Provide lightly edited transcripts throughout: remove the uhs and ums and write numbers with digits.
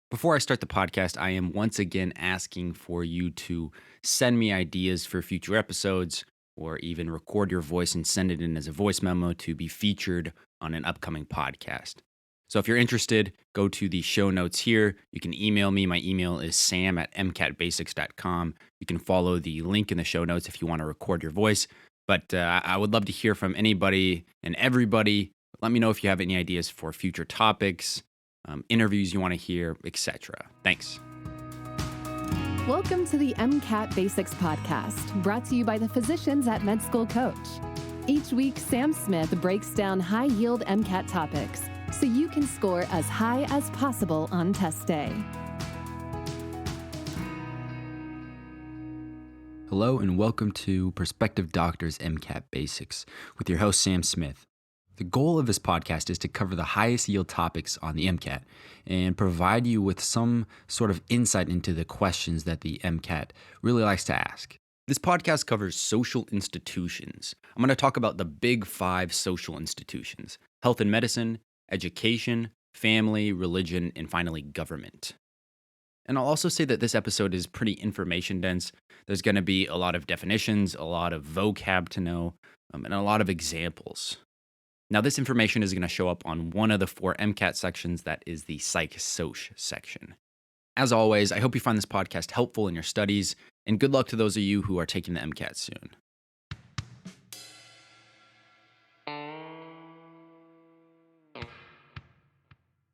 Before I start the podcast, I am once again asking for you to send me ideas for future episodes or even record your voice and send it in as a voice memo to be featured on an upcoming podcast. So if you're interested, go to the show notes here. You can email me. My email is sam@mcatbasics.com. You can follow the link in the show notes if you want to record your voice. But I would love to hear from anybody and everybody. Let me know if you have any ideas for future topics, interviews you want to hear, etc. Thanks. Welcome to the MCAT Basics Podcast, brought to you by the physicians at Med School Coach. Each week, Sam Smith breaks down high-yield MCAT topics so you can score as high as possible on test day. Hello and welcome to Prospective Doctors MCAT Basics with your host, Sam Smith. The goal of this podcast is to cover the highest yield topics on the MCAT and provide you with some sort of insight into the questions that the MCAT really likes to ask. This podcast covers social institutions. I'm going to talk about the big 5 social institutions: health and medicine, education, family, religion, and finally government. And I'll also say that this episode is pretty information dense. There's going to be a lot of definitions, a lot of vocab to know, and a lot of examples. Now, this information is going to show up on one of the 4 MCAT sections, that is the Psych-Soc section. As always, I hope you find this podcast helpful in your studies, and good luck to those of you who are taking the MCAT soon.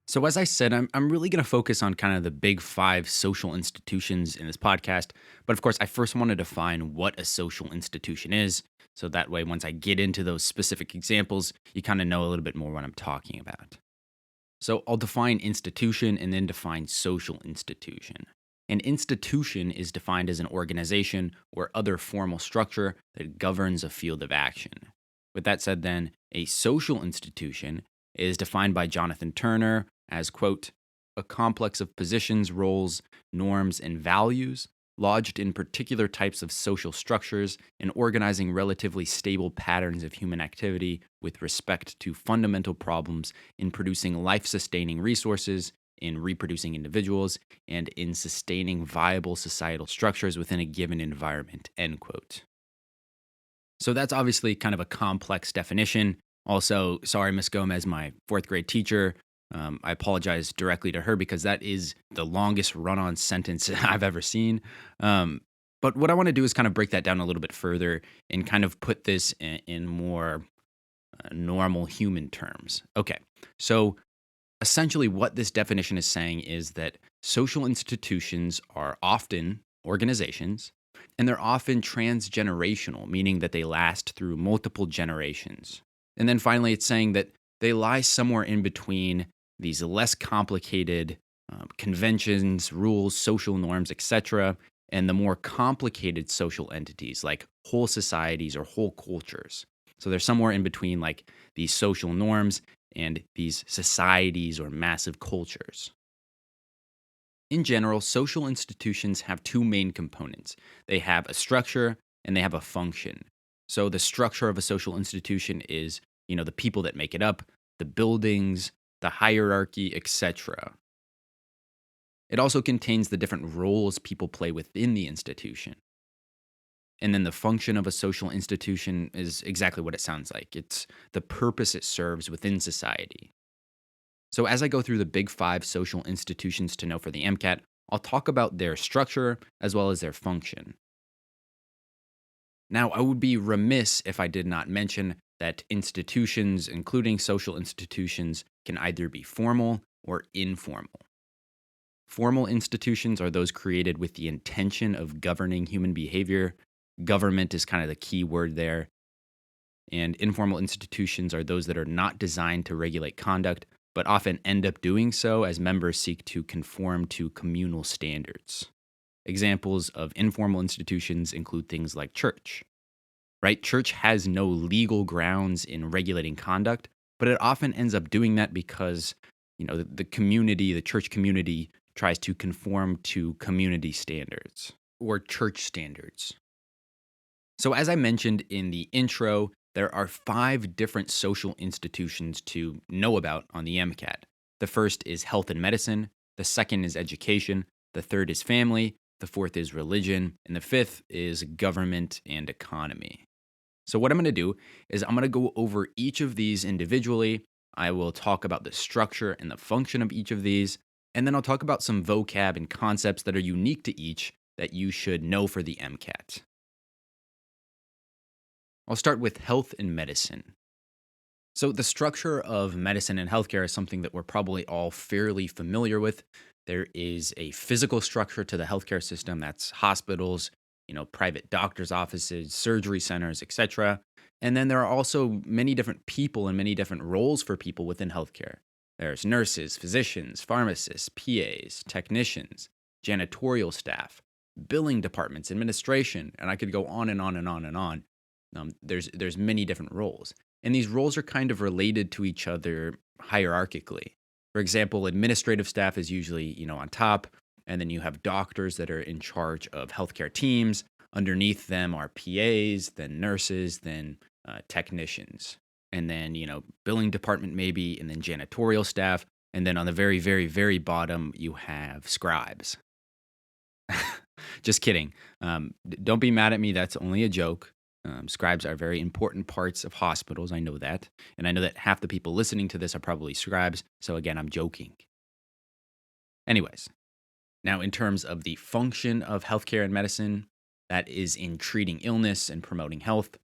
So as I said, I'm really going to focus on kind of the big 5 social institutions in this podcast. But of course, I first want to define what a social institution is. So that way, once I get into those specific examples, you kind of know a little bit more what I'm talking about. So I'll define institution and then define social institution. An institution is defined as an organization or other formal structure that governs a field of action. With that said then, a social institution is defined by Jonathan Turner as, quote, a complex of positions, roles, norms, and values lodged in particular types of social structures and organizing relatively stable patterns of human activity with respect to fundamental problems in producing life-sustaining resources, in reproducing individuals, and in sustaining viable societal structures within a given environment, end quote. So that's obviously kind of a complex definition. Also, sorry, Ms. Gomez, my 4th grade teacher. I apologize directly to her because that is the longest run-on sentence I've ever seen. But what I want to do is kind of break that down a little bit further and kind of put this in more normal human terms. Okay, so essentially what this definition is saying is that social institutions are often organizations, and they're often transgenerational, meaning that they last through multiple generations. And then finally, it's saying that they lie somewhere in between these less complicated conventions, rules, social norms, etc., and the more complicated social entities like whole societies or whole cultures. So they're somewhere in between like these social norms and these societies or massive cultures. In general, social institutions have 2 main components. They have a structure and they have a function. So the structure of a social institution is, the people that make it up, the buildings, the hierarchy, etc. It also contains the different roles people play within the institution. And then the function of a social institution is exactly what it sounds like. It's the purpose it serves within society. So as I go through the big 5 social institutions to know for the MCAT, I'll talk about their structure as well as their function. Now, I would be remiss if I did not mention that institutions, including social institutions, can either be formal or informal. Formal institutions are those created with the intention of governing human behavior. Government is kind of the key word there. And informal institutions are those that are not designed to regulate conduct, but often end up doing so as members seek to conform to communal standards. Examples of informal institutions include things like church. Right? Church has no legal grounds in regulating conduct, but it often ends up doing that because, the community, the church community, tries to conform to community standards or church standards. So as I mentioned in the intro, there are 5 different social institutions to know about on the MCAT. The first is health and medicine, The second is education. The third is family. The fourth is religion. And the fifth is government and economy. So, what I'm going to do is I'm going to go over each of these individually. I will talk about the structure and the function of each of these. And then I'll talk about some vocab and concepts that are unique to each that you should know for the MCAT. I'll start with health and medicine. So, the structure of medicine and healthcare is something that we're probably all fairly familiar with. There is a physical structure to the healthcare system that's hospitals, private doctors' offices, surgery centers, etc. And then there are also many different people and many different roles for people within healthcare. There's nurses, physicians, pharmacists, PAs, technicians, janitorial staff, billing departments, administration, and I could go on and on and on and on. There's many different roles. And these roles are kind of related to each other hierarchically. For example, administrative staff is usually, on top, and then you have doctors that are in charge of healthcare teams. Underneath them are PAs, then nurses, then technicians, and then, billing department maybe, and then janitorial staff. And then on the very, very, very bottom, you have scribes. Just kidding. Don't be mad at me. That's only a joke. Scribes are very important parts of hospitals. I know that. And I know that half the people listening to this are probably scribes. So again, I'm joking. Anyways, now in terms of the function of healthcare and medicine, that is in treating illness and promoting health.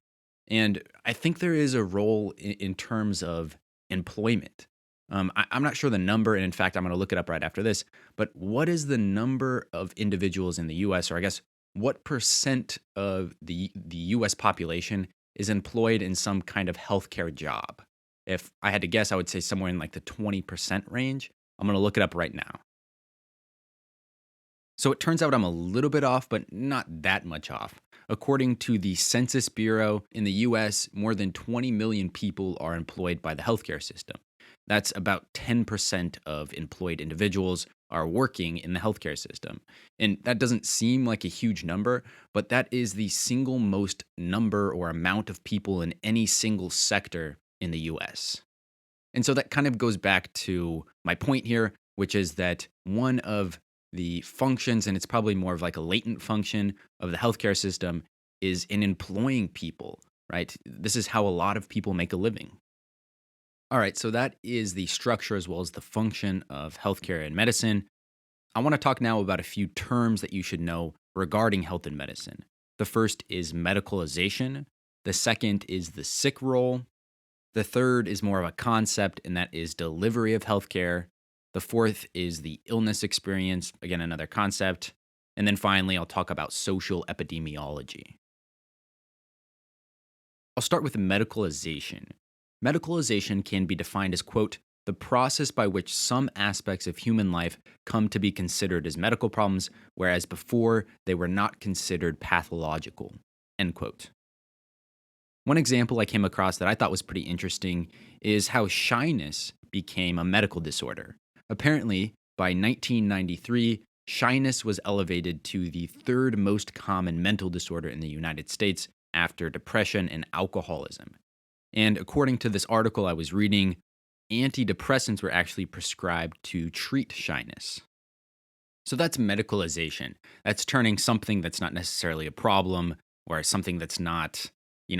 And I think there is a role in terms of employment. I'm not sure the number, and in fact, I'm going to look it up right after this. But what is the number of individuals in the U.S., or I guess what percent of the U.S. population is employed in some kind of healthcare job? If I had to guess, I would say somewhere in like the 20% range. I'm going to look it up right now. So it turns out I'm a little bit off, but not that much off. According to the Census Bureau, in the US, more than 20 million people are employed by the healthcare system. That's about 10% of employed individuals are working in the healthcare system. And that doesn't seem like a huge number, but that is the single most number or amount of people in any single sector in the US. And so that kind of goes back to my point here, which is that one of the functions, and it's probably more of like a latent function of the healthcare system, is in employing people, right? This is how a lot of people make a living. All right, so that is the structure as well as the function of healthcare and medicine. I want to talk now about a few terms that you should know regarding health and medicine. The first is medicalization. The second is the sick role. The third is more of a concept, and that is delivery of healthcare. The fourth is the illness experience, again, another concept. And then finally, I'll talk about social epidemiology. I'll start with medicalization. Medicalization can be defined as, quote, the process by which some aspects of human life come to be considered as medical problems, whereas before they were not considered pathological, end quote. One example I came across that I thought was pretty interesting is how shyness became a medical disorder. Apparently, by 1993, shyness was elevated to the third most common mental disorder in the United States after depression and alcoholism. And according to this article I was reading, antidepressants were actually prescribed to treat shyness. So that's medicalization. That's turning something that's not necessarily a problem or something that's not,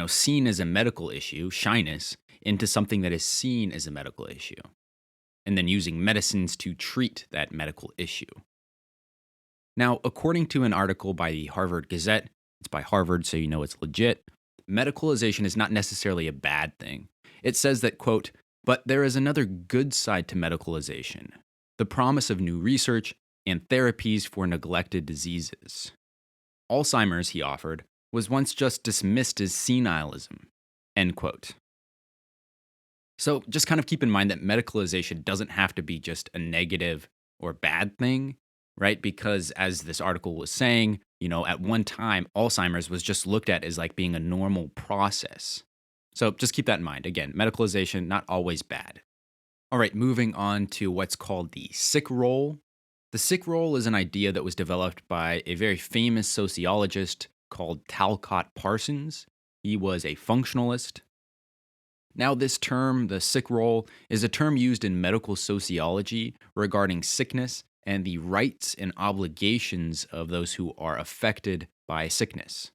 seen as a medical issue, shyness, into something that is seen as a medical issue, and then using medicines to treat that medical issue. Now, according to an article by the Harvard Gazette, it's by Harvard, so you know it's legit, medicalization is not necessarily a bad thing. It says that, quote, but there is another good side to medicalization, the promise of new research and therapies for neglected diseases. Alzheimer's, he offered, was once just dismissed as senilism, end quote. So just kind of keep in mind that medicalization doesn't have to be just a negative or bad thing, right? Because as this article was saying, at one time, Alzheimer's was just looked at as like being a normal process. So just keep that in mind. Again, medicalization, not always bad. All right, moving on to what's called the sick role. The sick role is an idea that was developed by a very famous sociologist called Talcott Parsons. He was a functionalist. Now, this term, the sick role, is a term used in medical sociology regarding sickness and the rights and obligations of those who are affected by sickness.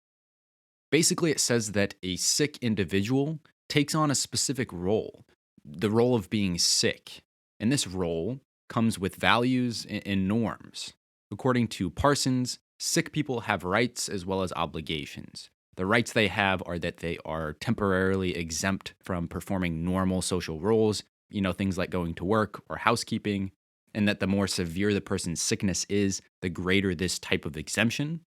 Basically, it says that a sick individual takes on a specific role, the role of being sick. And this role comes with values and norms. According to Parsons, sick people have rights as well as obligations. The rights they have are that they are temporarily exempt from performing normal social roles, things like going to work or housekeeping, and that the more severe the person's sickness is, the greater this type of exemption.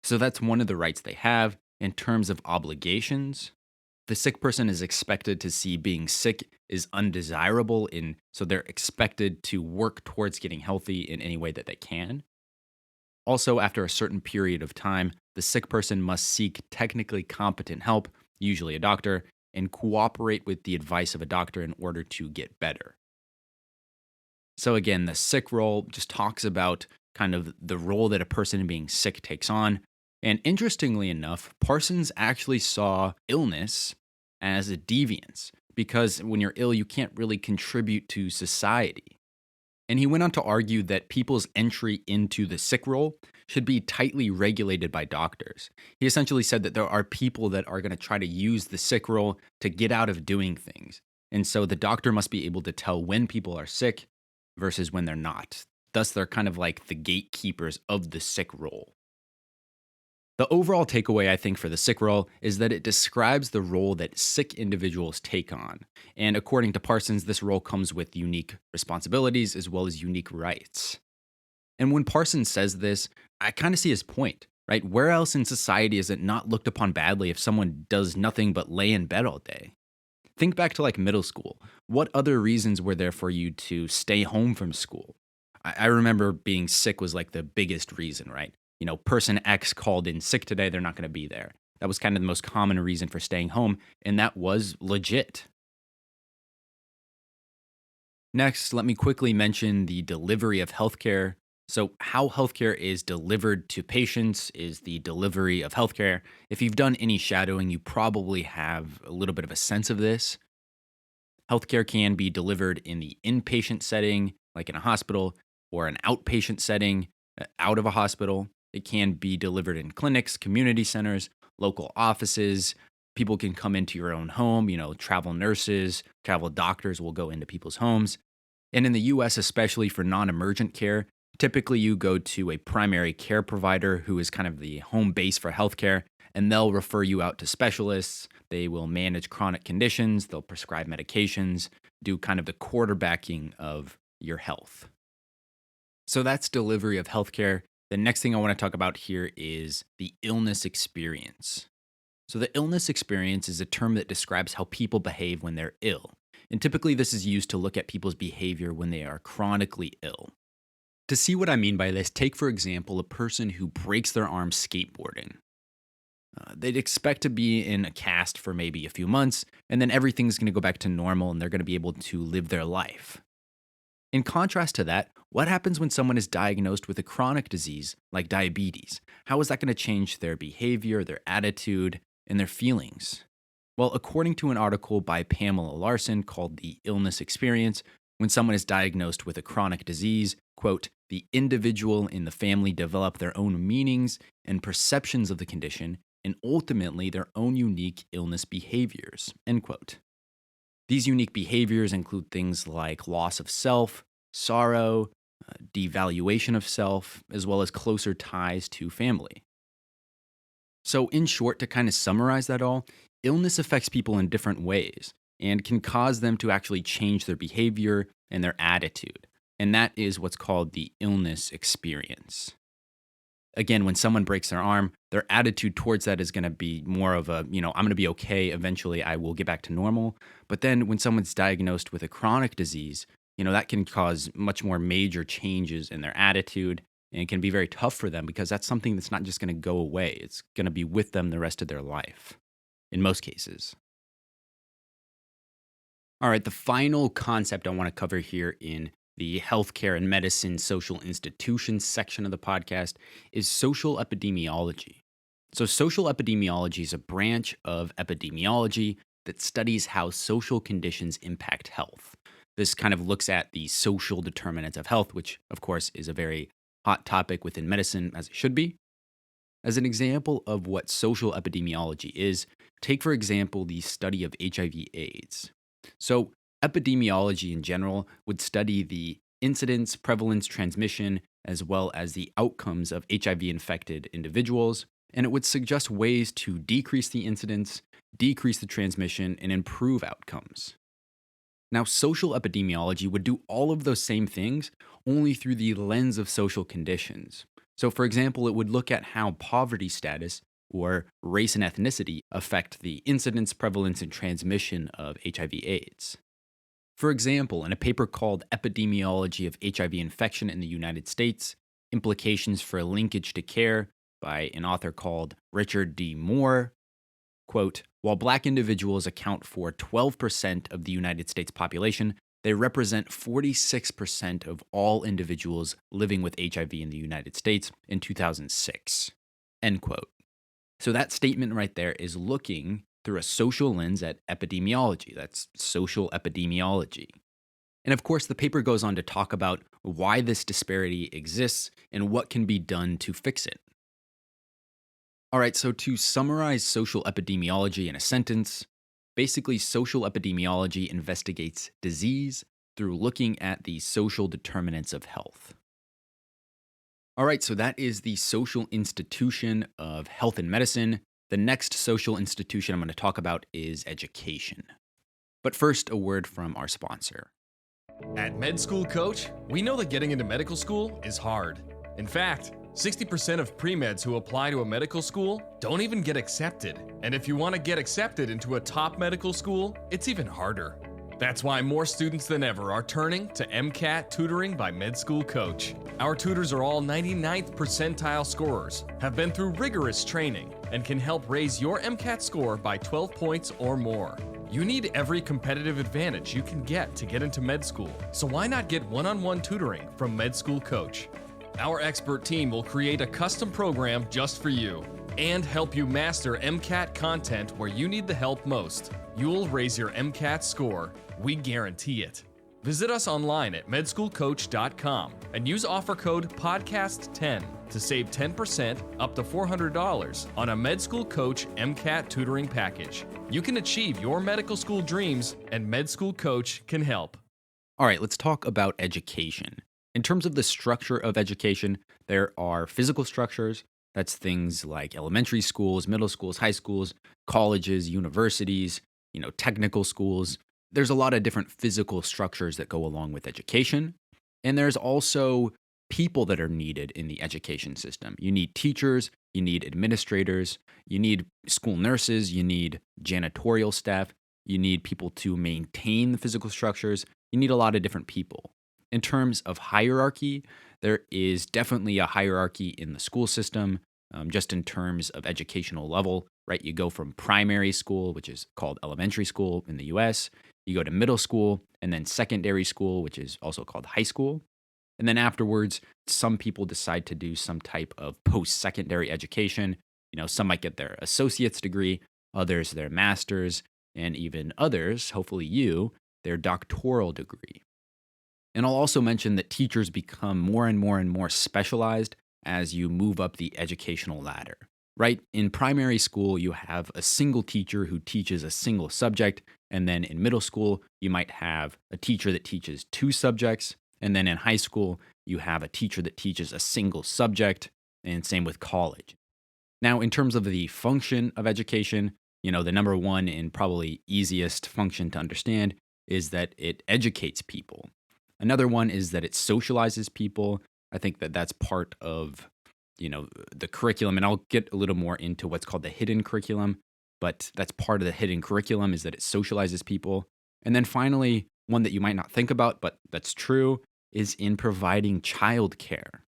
So that's one of the rights they have. In terms of obligations, the sick person is expected to see being sick is undesirable, and so they're expected to work towards getting healthy in any way that they can. Also, after a certain period of time, the sick person must seek technically competent help, usually a doctor, and cooperate with the advice of a doctor in order to get better. So again, the sick role just talks about kind of the role that a person being sick takes on. And interestingly enough, Parsons actually saw illness as a deviance because when you're ill, you can't really contribute to society. And he went on to argue that people's entry into the sick role should be tightly regulated by doctors. He essentially said that there are people that are going to try to use the sick role to get out of doing things. And so the doctor must be able to tell when people are sick versus when they're not. Thus, they're kind of like the gatekeepers of the sick role. The overall takeaway, I think, for the sick role is that it describes the role that sick individuals take on. And according to Parsons, this role comes with unique responsibilities as well as unique rights. And when Parsons says this, I kind of see his point, right? Where else in society is it not looked upon badly if someone does nothing but lay in bed all day? Think back to like middle school. What other reasons were there for you to stay home from school? I remember being sick was like the biggest reason, right? Person X called in sick today, they're not going to be there. That was kind of the most common reason for staying home, and that was legit. Next, let me quickly mention the delivery of healthcare. So, how healthcare is delivered to patients is the delivery of healthcare. If you've done any shadowing, you probably have a little bit of a sense of this. Healthcare can be delivered in the inpatient setting, like in a hospital, or an outpatient setting, out of a hospital. It can be delivered in clinics, community centers, local offices. People can come into your own home. Travel nurses, travel doctors will go into people's homes. And in the US, especially for non emergent care, typically you go to a primary care provider who is kind of the home base for healthcare, and they'll refer you out to specialists. They will manage chronic conditions, they'll prescribe medications, do kind of the quarterbacking of your health. So that's delivery of healthcare. The next thing I want to talk about here is the illness experience. So, the illness experience is a term that describes how people behave when they're ill. And typically, this is used to look at people's behavior when they are chronically ill. To see what I mean by this, take, for example, a person who breaks their arm skateboarding. They'd expect to be in a cast for maybe a few months, and then everything's going to go back to normal and they're going to be able to live their life. In contrast to that, what happens when someone is diagnosed with a chronic disease like diabetes? How is that going to change their behavior, their attitude, and their feelings? Well, according to an article by Pamela Larson called The Illness Experience, when someone is diagnosed with a chronic disease, quote, the individual in the family develop their own meanings and perceptions of the condition and ultimately their own unique illness behaviors, end quote. These unique behaviors include things like loss of self, sorrow, devaluation of self, as well as closer ties to family. So, in short, to kind of summarize that all, illness affects people in different ways and can cause them to actually change their behavior and their attitude. And that is what's called the illness experience. Again, when someone breaks their arm, their attitude towards that is going to be more of a, I'm going to be okay. Eventually, I will get back to normal. But then when someone's diagnosed with a chronic disease, that can cause much more major changes in their attitude. And it can be very tough for them because that's something that's not just going to go away. It's going to be with them the rest of their life, in most cases. All right, the final concept I want to cover here in the healthcare and medicine social institutions section of the podcast is social epidemiology. So, social epidemiology is a branch of epidemiology that studies how social conditions impact health. This kind of looks at the social determinants of health, which, of course, is a very hot topic within medicine, as it should be. As an example of what social epidemiology is, take, for example, the study of HIV/AIDS. So, epidemiology in general would study the incidence, prevalence, transmission, as well as the outcomes of HIV infected individuals, and it would suggest ways to decrease the incidence, decrease the transmission, and improve outcomes. Now, social epidemiology would do all of those same things, only through the lens of social conditions. So, for example, it would look at how poverty status or race and ethnicity affect the incidence, prevalence, and transmission of HIV/AIDS. For example, in a paper called Epidemiology of HIV Infection in the United States, Implications for Linkage to Care by an author called Richard D. Moore, quote, while Black individuals account for 12% of the United States population, they represent 46% of all individuals living with HIV in the United States in 2006, end quote. So that statement right there is looking through a social lens at epidemiology. That's social epidemiology. And of course, the paper goes on to talk about why this disparity exists and what can be done to fix it. All right, so to summarize social epidemiology in a sentence, basically, social epidemiology investigates disease through looking at the social determinants of health. All right, so that is the social institution of health and medicine. The next social institution I'm going to talk about is education. But first, a word from our sponsor. At Med School Coach, we know that getting into medical school is hard. In fact, 60% of pre-meds who apply to a medical school don't even get accepted. And if you want to get accepted into a top medical school, it's even harder. That's why more students than ever are turning to MCAT tutoring by Med School Coach. Our tutors are all 99th percentile scorers, have been through rigorous training, and can help raise your MCAT score by 12 points or more. You need every competitive advantage you can get to get into med school, so why not get one-on-one tutoring from Med School Coach? Our expert team will create a custom program just for you and help you master MCAT content where you need the help most. You'll raise your MCAT score. We guarantee it. Visit us online at medschoolcoach.com and use offer code PODCAST10 to save 10% up to $400 on a Med School Coach MCAT tutoring package. You can achieve your medical school dreams, and Med School Coach can help. All right, let's talk about education. In terms of the structure of education, there are physical structures. That's things like elementary schools, middle schools, high schools, colleges, universities, technical schools. There's a lot of different physical structures that go along with education. And there's also people that are needed in the education system. You need teachers, you need administrators, you need school nurses, you need janitorial staff, you need people to maintain the physical structures. You need a lot of different people. In terms of hierarchy, there is definitely a hierarchy in the school system, just in terms of educational level, right? You go from primary school, which is called elementary school in the US, you go to middle school, and then secondary school, which is also called high school. And then afterwards, some people decide to do some type of post-secondary education. Some might get their associate's degree, others their master's, and even others, hopefully you, their doctoral degree. And I'll also mention that teachers become more and more and more specialized as you move up the educational ladder, right? In primary school, you have a single teacher who teaches a single subject. And then in middle school, you might have a teacher that teaches two subjects. And then in high school, you have a teacher that teaches a single subject, and same with college. Now, in terms of the function of education, the number one and probably easiest function to understand is that it educates people. Another one is that it socializes people. I think that that's part of, the curriculum, and I'll get a little more into what's called the hidden curriculum, but that's part of the hidden curriculum is that it socializes people. And then finally, one that you might not think about, but that's true, is in providing childcare.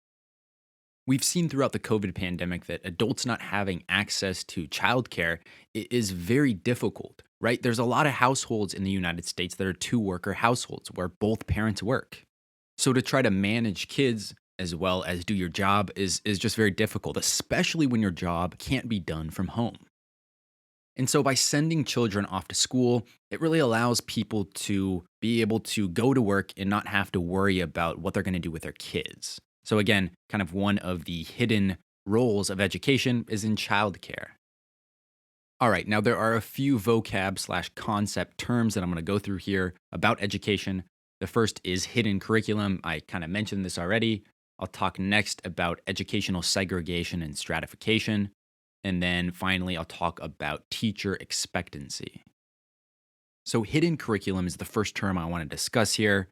We've seen throughout the COVID pandemic that adults not having access to childcare is very difficult, right? There's a lot of households in the United States that are two-worker households where both parents work. So to try to manage kids as well as do your job is just very difficult, especially when your job can't be done from home. And so by sending children off to school, it really allows people to be able to go to work and not have to worry about what they're going to do with their kids. So again, kind of one of the hidden roles of education is in childcare. All right, now there are a few vocab/concept terms that I'm going to go through here about education. The first is hidden curriculum. I kind of mentioned this already. I'll talk next about educational segregation and stratification. And then finally, I'll talk about teacher expectancy. So, hidden curriculum is the first term I want to discuss here.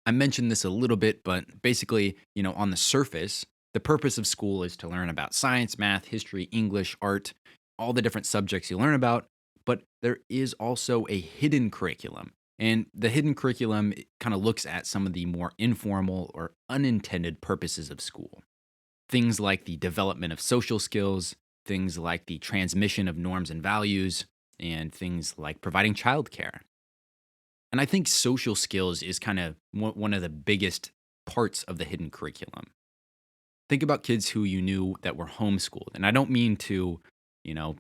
I mentioned this a little bit, but basically, on the surface, the purpose of school is to learn about science, math, history, English, art, all the different subjects you learn about. But there is also a hidden curriculum. And the hidden curriculum kind of looks at some of the more informal or unintended purposes of school. Things like the development of social skills, things like the transmission of norms and values, and things like providing childcare. And I think social skills is kind of one of the biggest parts of the hidden curriculum. Think about kids who you knew that were homeschooled. And I don't mean to, you know,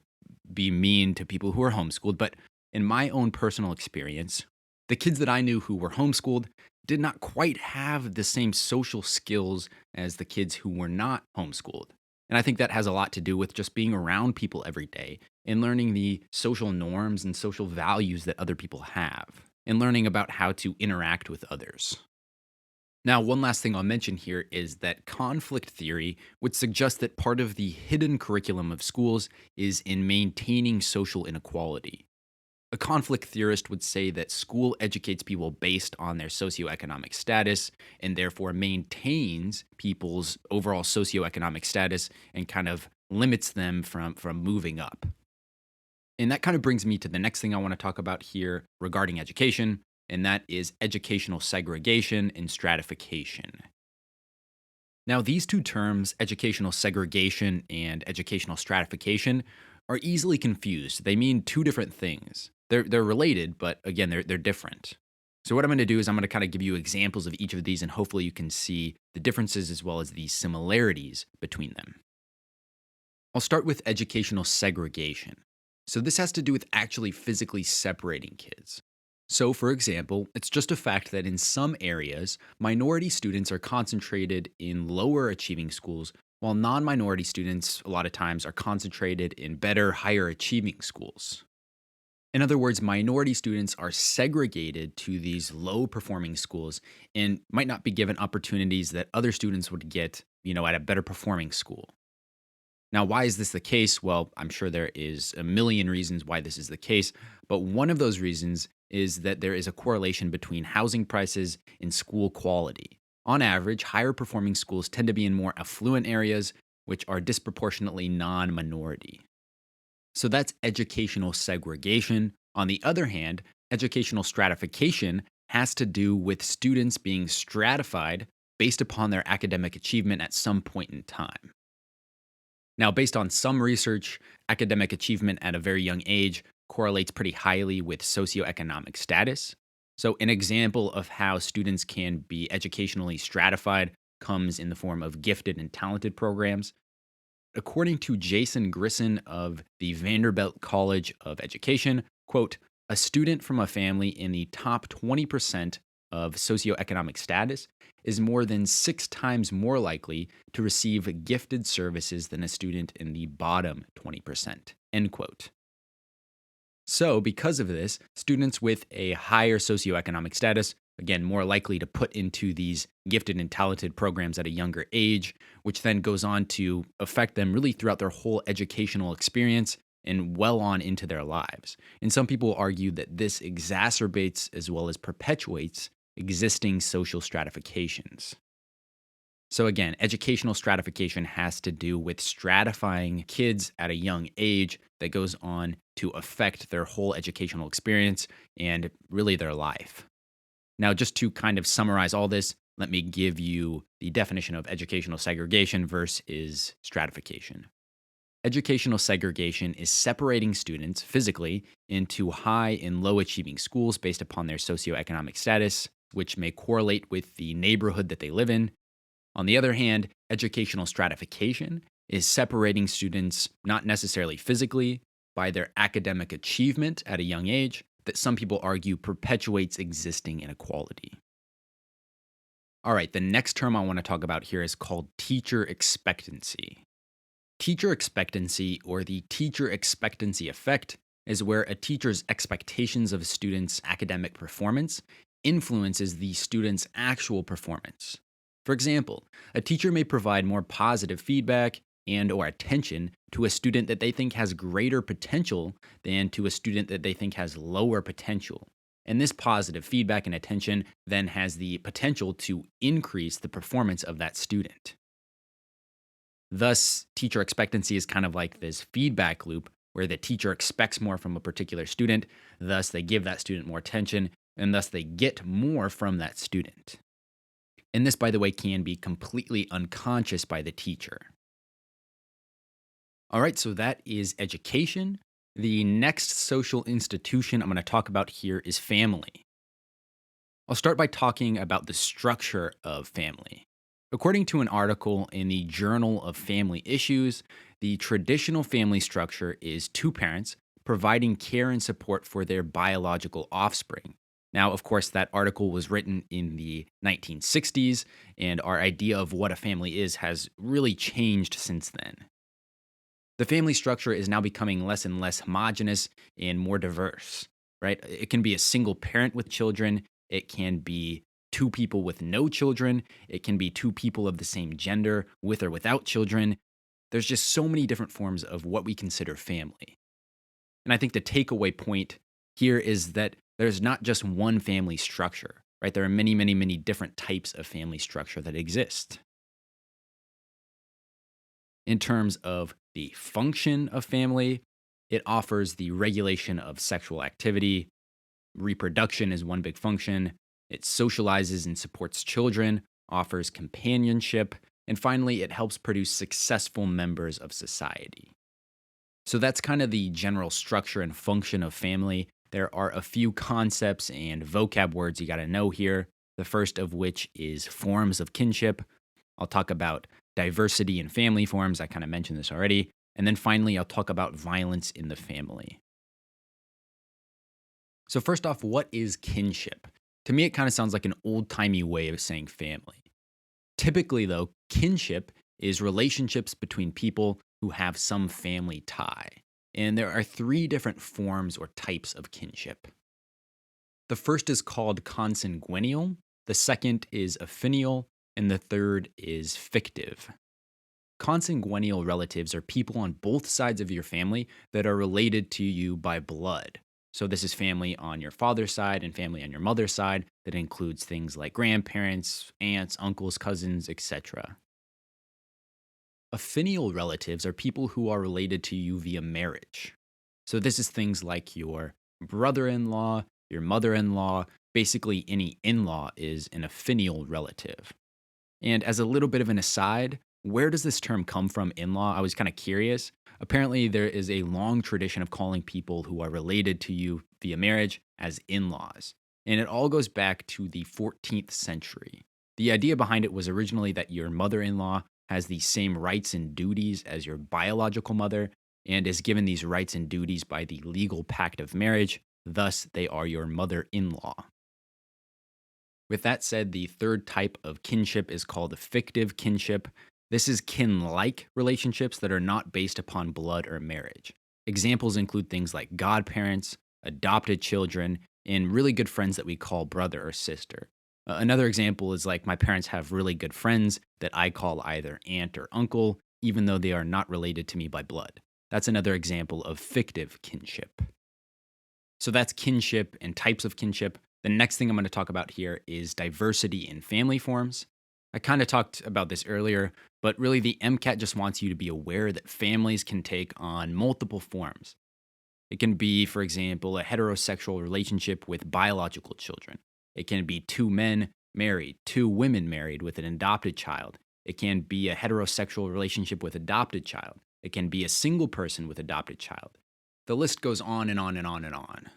be mean to people who are homeschooled, but in my own personal experience, the kids that I knew who were homeschooled did not quite have the same social skills as the kids who were not homeschooled. And I think that has a lot to do with just being around people every day and learning the social norms and social values that other people have and learning about how to interact with others. Now, one last thing I'll mention here is that conflict theory would suggest that part of the hidden curriculum of schools is in maintaining social inequality. A conflict theorist would say that school educates people based on their socioeconomic status and therefore maintains people's overall socioeconomic status and kind of limits them from moving up. And that kind of brings me to the next thing I want to talk about here regarding education, and that is educational segregation and stratification. Now, these two terms, educational segregation and educational stratification, are easily confused. They mean two different things. They're related, but again, they're different. So what I'm going to do is I'm going to kind of give you examples of each of these, and hopefully you can see the differences as well as the similarities between them. I'll start with educational segregation. So this has to do with actually physically separating kids. So, for example, it's just a fact that in some areas, minority students are concentrated in lower achieving schools, while non-minority students a lot of times are concentrated in better, higher achieving schools. In other words, minority students are segregated to these low performing schools and might not be given opportunities that other students would get, at a better performing school. Now, why is this the case? Well, I'm sure there is a million reasons why this is the case, but one of those reasons is that there is a correlation between housing prices and school quality. On average, higher performing schools tend to be in more affluent areas, which are disproportionately non-minority. So that's educational segregation. On the other hand, educational stratification has to do with students being stratified based upon their academic achievement at some point in time. Now, based on some research, academic achievement at a very young age correlates pretty highly with socioeconomic status. So, an example of how students can be educationally stratified comes in the form of gifted and talented programs. According to Jason Grisson of the Vanderbilt College of Education, quote, a student from a family in the top 20% of socioeconomic status is more than 6 times more likely to receive gifted services than a student in the bottom 20%, end quote. So, because of this, students with a higher socioeconomic status, again, more likely to put into these gifted and talented programs at a younger age, which then goes on to affect them really throughout their whole educational experience and well on into their lives. And some people argue that this exacerbates as well as perpetuates existing social stratifications. So again, educational stratification has to do with stratifying kids at a young age that goes on to affect their whole educational experience and really their life. Now, just to kind of summarize all this, let me give you the definition of educational segregation versus stratification. Educational segregation is separating students physically into high and low achieving schools based upon their socioeconomic status, which may correlate with the neighborhood that they live in. On the other hand, educational stratification is separating students not necessarily physically, by their academic achievement at a young age that some people argue perpetuates existing inequality. All right, the next term I want to talk about here is called teacher expectancy. Teacher expectancy, or the teacher expectancy effect, is where a teacher's expectations of a student's academic performance influences the student's actual performance. For example, a teacher may provide more positive feedback and or attention to a student that they think has greater potential than to a student that they think has lower potential. And this positive feedback and attention then has the potential to increase the performance of that student. Thus, teacher expectancy is kind of like this feedback loop where the teacher expects more from a particular student, thus they give that student more attention, and thus they get more from that student. And this, by the way, can be completely unconscious by the teacher. All right, so that is education. The next social institution I'm going to talk about here is family. I'll start by talking about the structure of family. According to an article in the Journal of Family Issues, the traditional family structure is two parents providing care and support for their biological offspring. Now, of course, that article was written in the 1960s, and our idea of what a family is has really changed since then. The family structure is now becoming less and less homogenous and more diverse, right? It can be a single parent with children. It can be two people with no children. It can be two people of the same gender with or without children. There's just so many different forms of what we consider family. And I think the takeaway point here is that there's not just one family structure, right? There are many, many, many different types of family structure that exist. In terms of the function of family, it offers the regulation of sexual activity. Reproduction is one big function. It socializes and supports children, offers companionship, and finally, it helps produce successful members of society. So that's kind of the general structure and function of family. There are a few concepts and vocab words you got to know here. The first of which is forms of kinship. I'll talk about diversity in family forms. I kind of mentioned this already. And then finally, I'll talk about violence in the family. So first off, what is kinship? To me, it kind of sounds like an old-timey way of saying family. Typically, though, kinship is relationships between people who have some family tie. And there are three different forms or types of kinship. The first is called consanguineal, the second is affinal, and the third is fictive. Consanguineal relatives are people on both sides of your family that are related to you by blood. So this is family on your father's side and family on your mother's side. That includes things like grandparents, aunts, uncles, cousins, etc. Affinal relatives are people who are related to you via marriage. So this is things like your brother-in-law, your mother-in-law, basically any in-law is an affinal relative. And as a little bit of an aside, where does this term come from, in-law? I was kind of curious. Apparently, there is a long tradition of calling people who are related to you via marriage as in-laws. And it all goes back to the 14th century. The idea behind it was originally that your mother-in-law has the same rights and duties as your biological mother and is given these rights and duties by the legal pact of marriage. Thus, they are your mother-in-law. With that said, the third type of kinship is called a fictive kinship. This is kin-like relationships that are not based upon blood or marriage. Examples include things like godparents, adopted children, and really good friends that we call brother or sister. Another example is like my parents have really good friends that I call either aunt or uncle, even though they are not related to me by blood. That's another example of fictive kinship. So that's kinship and types of kinship. The next thing I'm going to talk about here is diversity in family forms. I kind of talked about this earlier, but really the MCAT just wants you to be aware that families can take on multiple forms. It can be, for example, a heterosexual relationship with biological children. It can be two men married, two women married with an adopted child. It can be a heterosexual relationship with adopted child. It can be a single person with adopted child. The list goes on and on and on and on.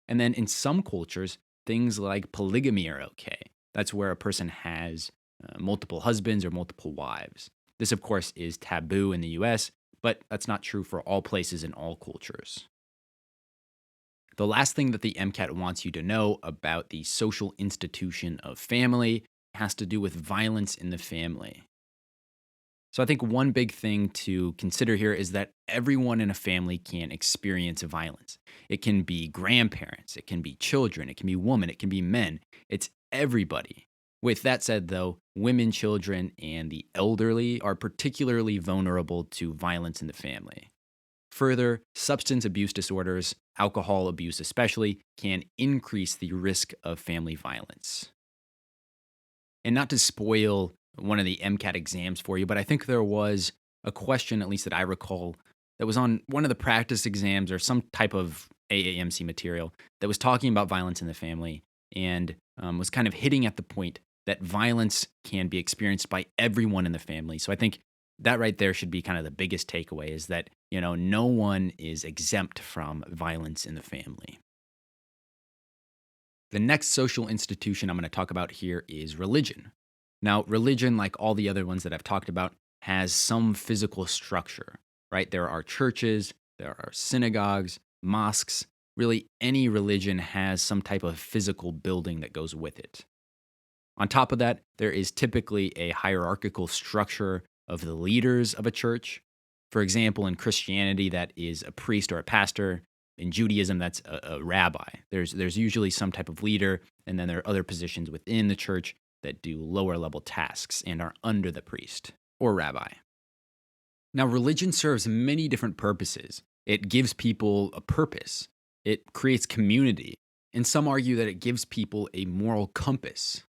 And then in some cultures, things like polygamy are okay. That's where a person has multiple husbands or multiple wives. This, of course, is taboo in the US, but that's not true for all places in all cultures. The last thing that the MCAT wants you to know about the social institution of family has to do with violence in the family. So I think one big thing to consider here is that everyone in a family can experience violence. It can be grandparents, it can be children, it can be women, it can be men. It's everybody. With that said, though, women, children, and the elderly are particularly vulnerable to violence in the family. Further, substance abuse disorders, alcohol abuse especially, can increase the risk of family violence. And not to spoil one of the MCAT exams for you, but I think there was a question, at least that I recall, that was on one of the practice exams or some type of AAMC material that was talking about violence in the family and was kind of hitting at the point that violence can be experienced by everyone in the family. So I think that right there should be kind of the biggest takeaway is that, no one is exempt from violence in the family. The next social institution I'm going to talk about here is religion. Now, religion, like all the other ones that I've talked about, has some physical structure, right? There are churches, there are synagogues, mosques. Really, any religion has some type of physical building that goes with it. On top of that, there is typically a hierarchical structure of the leaders of a church. For example, in Christianity, that is a priest or a pastor. In Judaism, that's a rabbi. There's usually some type of leader, and then there are other positions within the church that do lower level tasks and are under the priest or rabbi. Now, religion serves many different purposes. It gives people a purpose. It creates community. And some argue that it gives people a moral compass.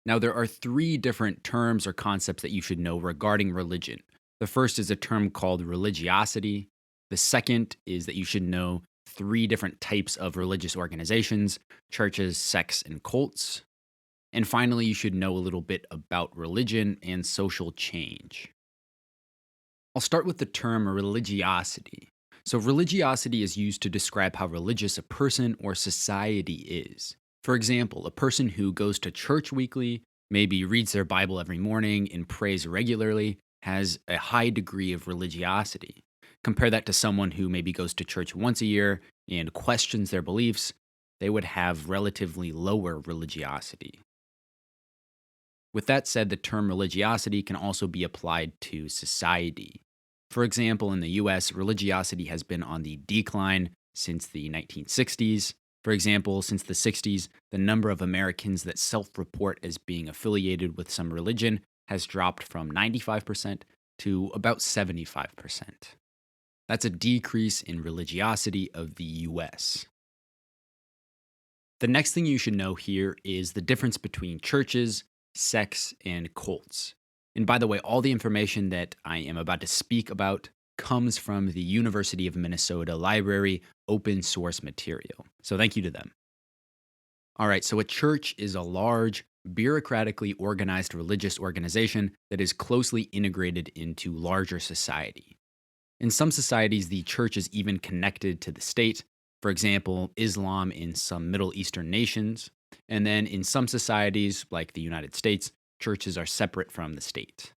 Now, there are three different terms or concepts that you should know regarding religion. The first is a term called religiosity. The second is that you should know three different types of religious organizations: churches, sects, and cults. And finally, you should know a little bit about religion and social change. I'll start with the term religiosity. So, religiosity is used to describe how religious a person or society is. For example, a person who goes to church weekly, maybe reads their Bible every morning and prays regularly, has a high degree of religiosity. Compare that to someone who maybe goes to church once a year and questions their beliefs, they would have relatively lower religiosity. With that said, the term religiosity can also be applied to society. For example, in the US, religiosity has been on the decline since the 1960s. For example, since the 60s, the number of Americans that self-report as being affiliated with some religion has dropped from 95% to about 75%. That's a decrease in religiosity of the US. The next thing you should know here is the difference between churches, sects, and cults. And by the way, all the information that I am about to speak about comes from the University of Minnesota Library open source material. So thank you to them. All right, so a church is a large, bureaucratically organized religious organization that is closely integrated into larger society. In some societies, the church is even connected to the state. For example, Islam in some Middle Eastern nations. And then in some societies, like the United States, churches are separate from the state.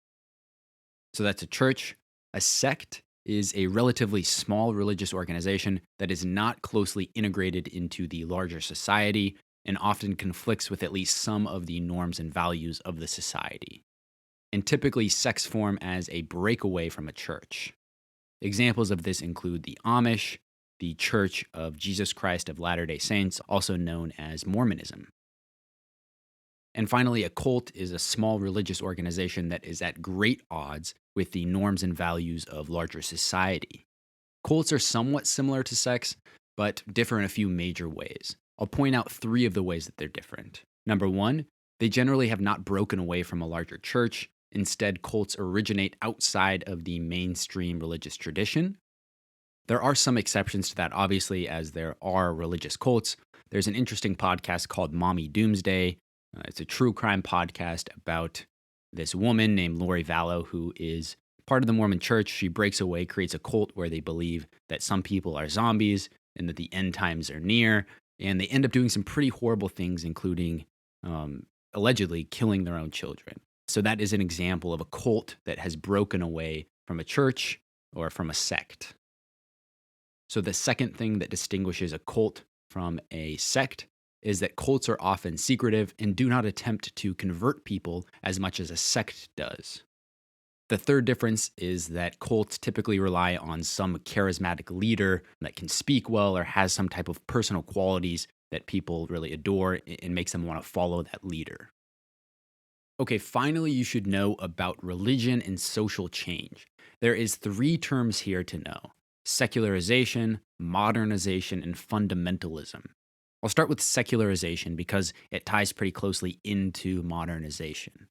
So that's a church. A sect is a relatively small religious organization that is not closely integrated into the larger society and often conflicts with at least some of the norms and values of the society. And typically, sects form as a breakaway from a church. Examples of this include the Amish, the Church of Jesus Christ of Latter-day Saints, also known as Mormonism. And finally, a cult is a small religious organization that is at great odds with the norms and values of larger society. Cults are somewhat similar to sects, but differ in a few major ways. I'll point out three of the ways that they're different. Number one, they generally have not broken away from a larger church. Instead, cults originate outside of the mainstream religious tradition. There are some exceptions to that, obviously, as there are religious cults. There's an interesting podcast called Mommy Doomsday. It's a true crime podcast about this woman named Lori Vallow, who is part of the Mormon church. She breaks away, creates a cult where they believe that some people are zombies and that the end times are near. And they end up doing some pretty horrible things, including allegedly killing their own children. So that is an example of a cult that has broken away from a church. or from a sect. So the second thing that distinguishes a cult from a sect is that cults are often secretive and do not attempt to convert people as much as a sect does. The third difference is that cults typically rely on some charismatic leader that can speak well or has some type of personal qualities that people really adore and makes them want to follow that leader. Okay, finally, you should know about religion and social change. There is three terms here to know: secularization, modernization, and fundamentalism. I'll start with secularization because it ties pretty closely into modernization.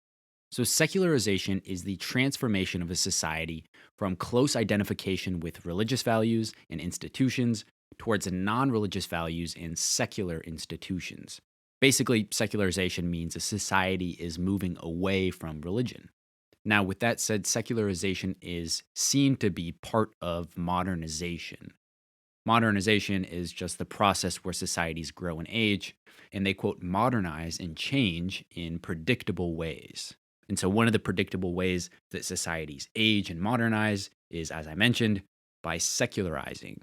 So, secularization is the transformation of a society from close identification with religious values and institutions towards non religious values and secular institutions. Basically, secularization means a society is moving away from religion. Now, with that said, secularization is seen to be part of modernization. Modernization is just the process where societies grow and age, and they, quote, modernize and change in predictable ways. And so, one of the predictable ways that societies age and modernize is, as I mentioned, by secularizing.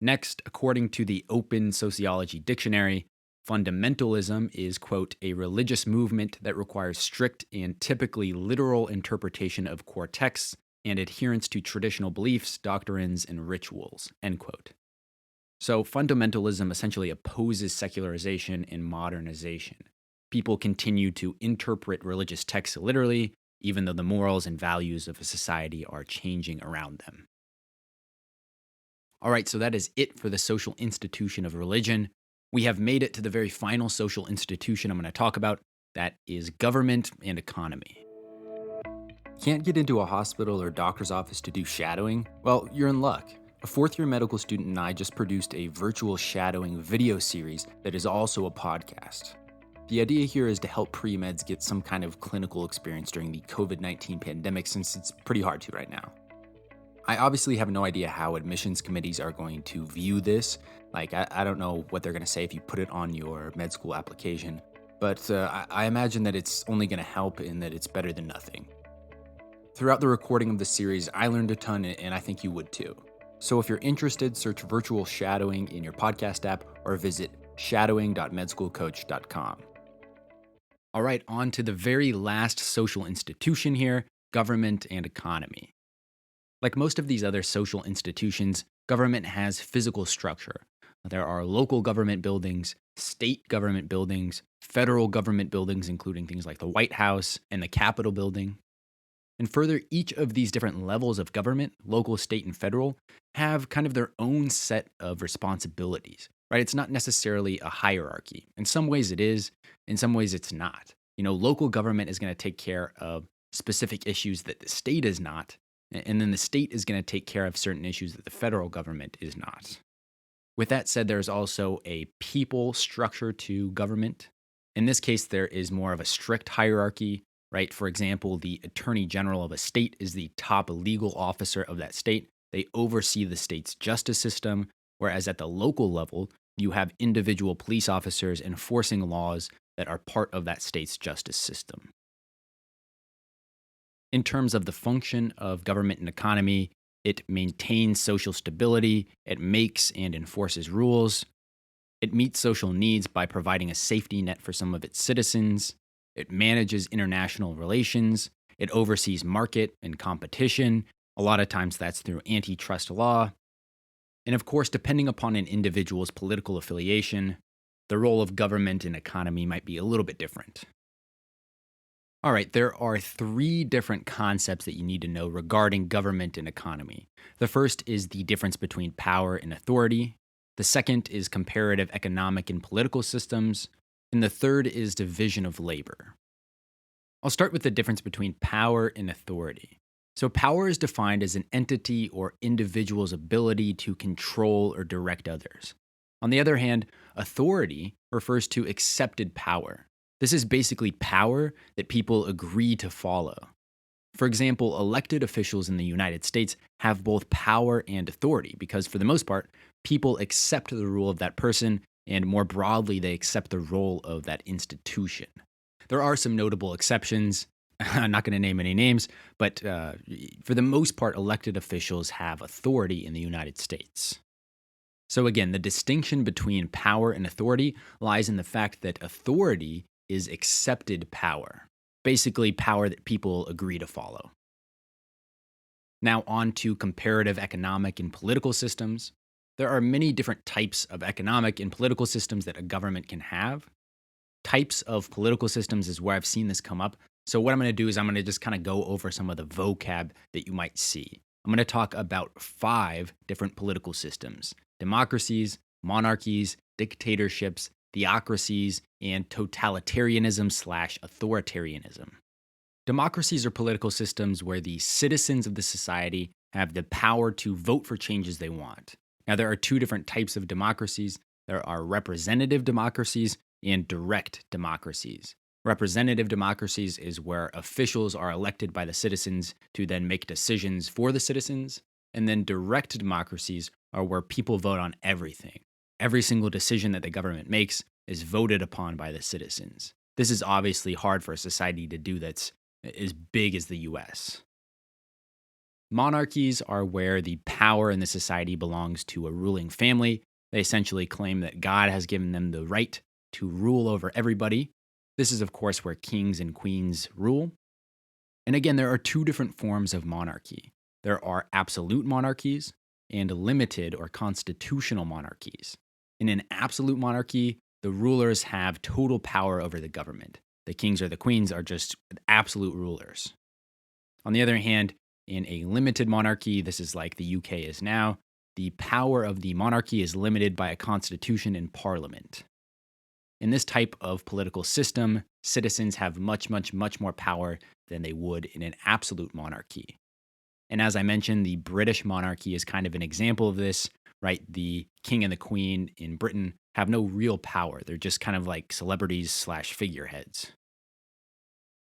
Next, according to the Open Sociology Dictionary, fundamentalism is, quote, a religious movement that requires strict and typically literal interpretation of core texts and adherence to traditional beliefs, doctrines, and rituals, end quote. So, fundamentalism essentially opposes secularization and modernization. People continue to interpret religious texts literally, even though the morals and values of a society are changing around them. All right, so that is it for the social institution of religion. We have made it to the very final social institution I'm going to talk about. That is government and economy. Can't get into a hospital or doctor's office to do shadowing? Well, you're in luck. A fourth-year medical student and I just produced a virtual shadowing video series that is also a podcast. The idea here is to help pre-meds get some kind of clinical experience during the COVID-19 pandemic, since it's pretty hard to right now. I obviously have no idea how admissions committees are going to view this. I don't know what they're going to say if you put it on your med school application, but I imagine that it's only going to help and that it's better than nothing. Throughout the recording of the series, I learned a ton, and I think you would too. So if you're interested, search virtual shadowing in your podcast app or visit shadowing.medschoolcoach.com. All right, on to the very last social institution here, government and economy. Like most of these other social institutions, government has physical structure. There are local government buildings, state government buildings, federal government buildings, including things like the White House and the Capitol building. And further, each of these different levels of government, local, state, and federal, have kind of their own set of responsibilities, right? It's not necessarily a hierarchy. In some ways it is, in some ways it's not. Local government is going to take care of specific issues that the state is not, and then the state is going to take care of certain issues that the federal government is not. With that said, there's also a people structure to government. In this case, there is more of a strict hierarchy, right? For example, the attorney general of a state is the top legal officer of that state. They oversee the state's justice system, whereas at the local level, you have individual police officers enforcing laws that are part of that state's justice system. In terms of the function of government and economy, it maintains social stability, it makes and enforces rules, it meets social needs by providing a safety net for some of its citizens, it manages international relations, it oversees market and competition. A lot of times that's through antitrust law. And of course, depending upon an individual's political affiliation, the role of government and economy might be a little bit different. All right, there are three different concepts that you need to know regarding government and economy. The first is the difference between power and authority. The second is comparative economic and political systems. And the third is division of labor. I'll start with the difference between power and authority. So power is defined as an entity or individual's ability to control or direct others. On the other hand, authority refers to accepted power. This is basically power that people agree to follow. For example, elected officials in the United States have both power and authority because, for the most part, people accept the rule of that person, and more broadly, they accept the role of that institution. There are some notable exceptions. I'm not going to name any names, but for the most part, elected officials have authority in the United States. So again, the distinction between power and authority lies in the fact that authority is accepted power, basically power that people agree to follow. Now on to comparative economic and political systems. There are many different types of economic and political systems that a government can have. Types of political systems is where I've seen this come up. So what I'm going to do is I'm going to just kind of go over some of the vocab that you might see. I'm going to talk about 5 different political systems: democracies, monarchies, dictatorships, theocracies, and totalitarianism/authoritarianism. Democracies are political systems where the citizens of the society have the power to vote for changes they want. Now, there are 2 different types of democracies. There are representative democracies and direct democracies. Representative democracies is where officials are elected by the citizens to then make decisions for the citizens. And then direct democracies are where people vote on everything. Every single decision that the government makes is voted upon by the citizens. This is obviously hard for a society to do that's as big as the US. Monarchies are where the power in the society belongs to a ruling family. They essentially claim that God has given them the right to rule over everybody. This is, of course, where kings and queens rule. And again, there are 2 different forms of monarchy. There are absolute monarchies and limited or constitutional monarchies. In an absolute monarchy, the rulers have total power over the government. The kings or the queens are just absolute rulers. On the other hand, in a limited monarchy, this is like the UK is now, the power of the monarchy is limited by a constitution and parliament. In this type of political system, citizens have much, much, much more power than they would in an absolute monarchy. And as I mentioned, the British monarchy is kind of an example of this, right? The king and the queen in Britain have no real power. They're just kind of like celebrities/figureheads.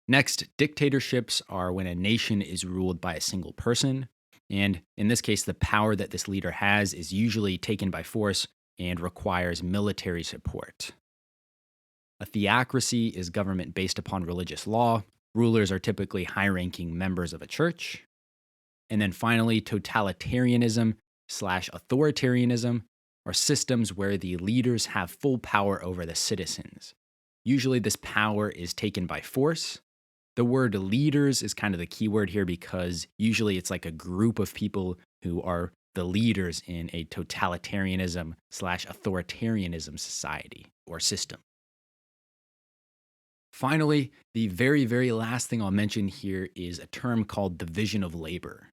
Next, dictatorships are when a nation is ruled by a single person. And in this case, the power that this leader has is usually taken by force and requires military support. A theocracy is government based upon religious law. Rulers are typically high-ranking members of a church. And then finally, totalitarianism/authoritarianism are systems where the leaders have full power over the citizens. Usually this power is taken by force. The word leaders is kind of the key word here because usually it's like a group of people who are the leaders in a totalitarianism/authoritarianism society or system. Finally, the very, very last thing I'll mention here is a term called division of labor.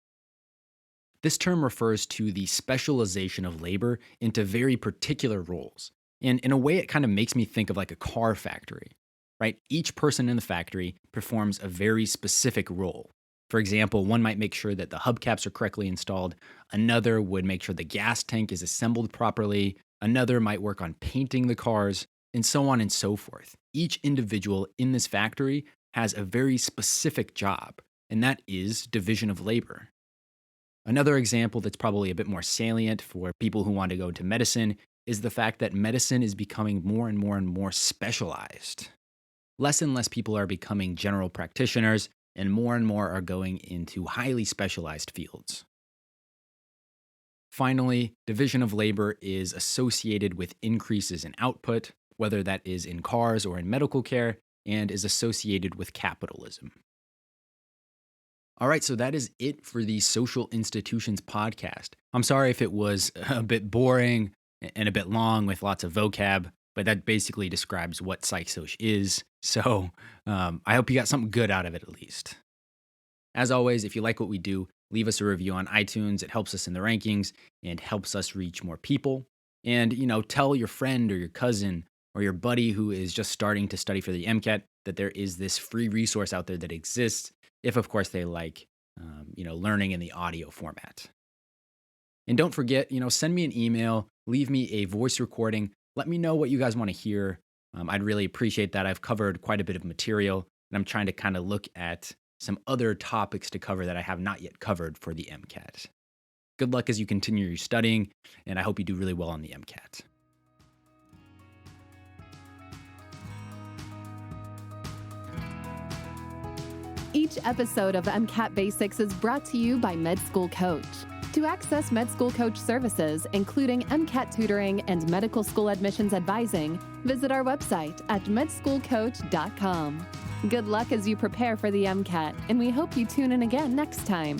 This term refers to the specialization of labor into very particular roles. And in a way, it kind of makes me think of like a car factory, right? Each person in the factory performs a very specific role. For example, one might make sure that the hubcaps are correctly installed. Another would make sure the gas tank is assembled properly. Another might work on painting the cars, and so on and so forth. Each individual in this factory has a very specific job, and that is division of labor. Another example that's probably a bit more salient for people who want to go into medicine is the fact that medicine is becoming more and more and more specialized. Less and less people are becoming general practitioners, and more are going into highly specialized fields. Finally, division of labor is associated with increases in output, whether that is in cars or in medical care, and is associated with capitalism. All right, so that is it for the Social Institutions podcast. I'm sorry if it was a bit boring and a bit long with lots of vocab, but that basically describes what psych-soc is. So I hope you got something good out of it at least. As always, if you like what we do, leave us a review on iTunes. It helps us in the rankings and helps us reach more people. And, tell your friend or your cousin or your buddy who is just starting to study for the MCAT that there is this free resource out there that exists, if of course they like, learning in the audio format. And don't forget, send me an email, leave me a voice recording. Let me know what you guys want to hear. I'd really appreciate that. I've covered quite a bit of material, and I'm trying to kind of look at some other topics to cover that I have not yet covered for the MCAT. Good luck as you continue your studying, and I hope you do really well on the MCAT. Each episode of MCAT Basics is brought to you by Med School Coach. To access Med School Coach services, including MCAT tutoring and medical school admissions advising, visit our website at medschoolcoach.com. Good luck as you prepare for the MCAT, and we hope you tune in again next time.